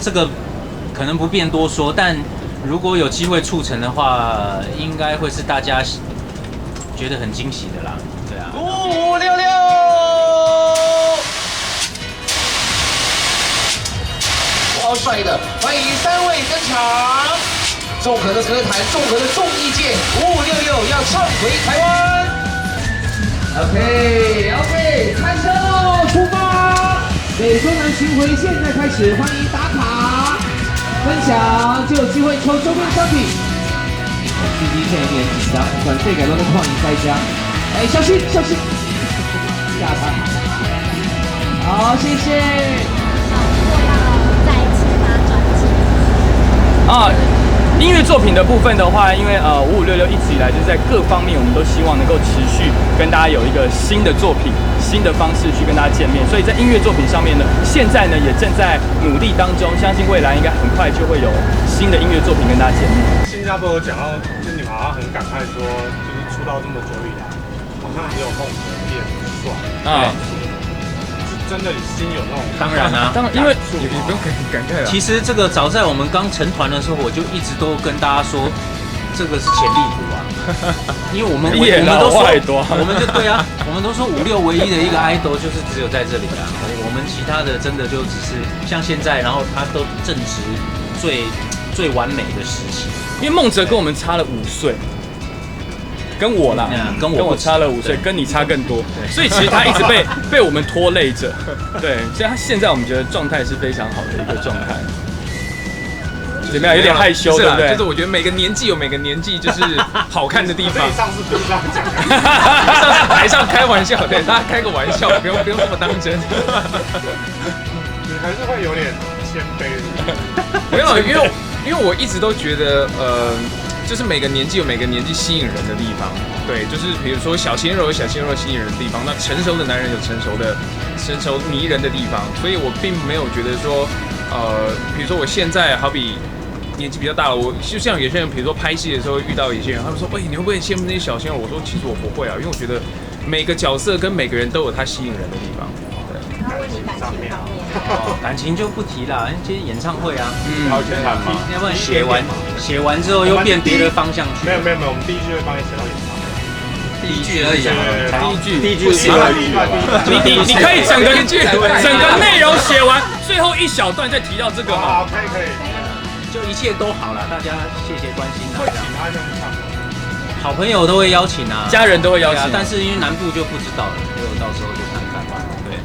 这个可能不便多说，但如果有机会促成的话，应该会是大家觉得很惊喜的啦。对啊5566，超帅的，欢迎3位登场。综合的歌坛，综合的综艺界，5566要唱回台湾。OK， 开车喽，出发！北中南巡回现在开始，欢迎打卡分享，就有机会抽周边商品。滴滴片一点紧张，管世界都在旷野在家。哎，小心小心！下场。好，谢谢。如果要再一起发专辑啊。音乐作品的部分的话，因为5566一直以来就是在各方面，我们都希望能够持续跟大家有一个新的作品、新的方式去跟大家见面。所以在音乐作品上面呢，现在呢也正在努力当中，相信未来应该很快就会有新的音乐作品跟大家见面。新加坡有讲到，就是你们好像很感慨说，就是出道这么久以来，好像只有梦泽变帅啊。真的心有那种，当然啊，当然，因为你不用感慨了。其实这个早在我们刚成团的时候，我就一直都跟大家说，这个是潜力股啊，因为我们都说，我们就对啊，我们都说56唯一的一个 idol 就是只有在这里啊，我们其他的真的就只是像现在，然后他都正值最完美的时期，因为孟哲跟我们差了5岁。跟我啦，跟我差了5岁，跟你差更多，所以其实他一直被我们拖累着。对，所以他现在我们觉得状态是非常好的一个状态。怎么样？有点害羞，对不对？就是我觉得每个年纪有每个年纪就是好看的地方。上次不是这样讲，上次台上开玩笑，对，大家开个玩笑，不用这么当真。你还是会有点谦卑的。没有，因为我一直都觉得就是每个年纪有每个年纪吸引人的地方，对，就是比如说小鲜肉有小鲜肉吸引人的地方，那成熟的男人有成熟迷人的地方，所以我并没有觉得说，比如说我现在好比年纪比较大了，我就像有些人，比如说拍戏的时候遇到有些人，他们说，喂，你会不会羡慕那些小鲜肉？我说其实我不会啊，因为我觉得每个角色跟每个人都有他吸引人的地方。他问你感情方面，感情就不提了，今天演唱会啊，好全谈嘛，要不然写完之后又变别的方向去。没有，我们第一句会帮你写到演唱会。第一句而已啊，第一句写完第一句，你可以整个内容写完，最后一小段再提到这个嘛。好，可以，就一切都好了，大家谢谢关心啊。会请他上去唱。好朋友都会邀请啊，家人都会邀请，但是因为南部就不知道了，就到时候就看看吧。对。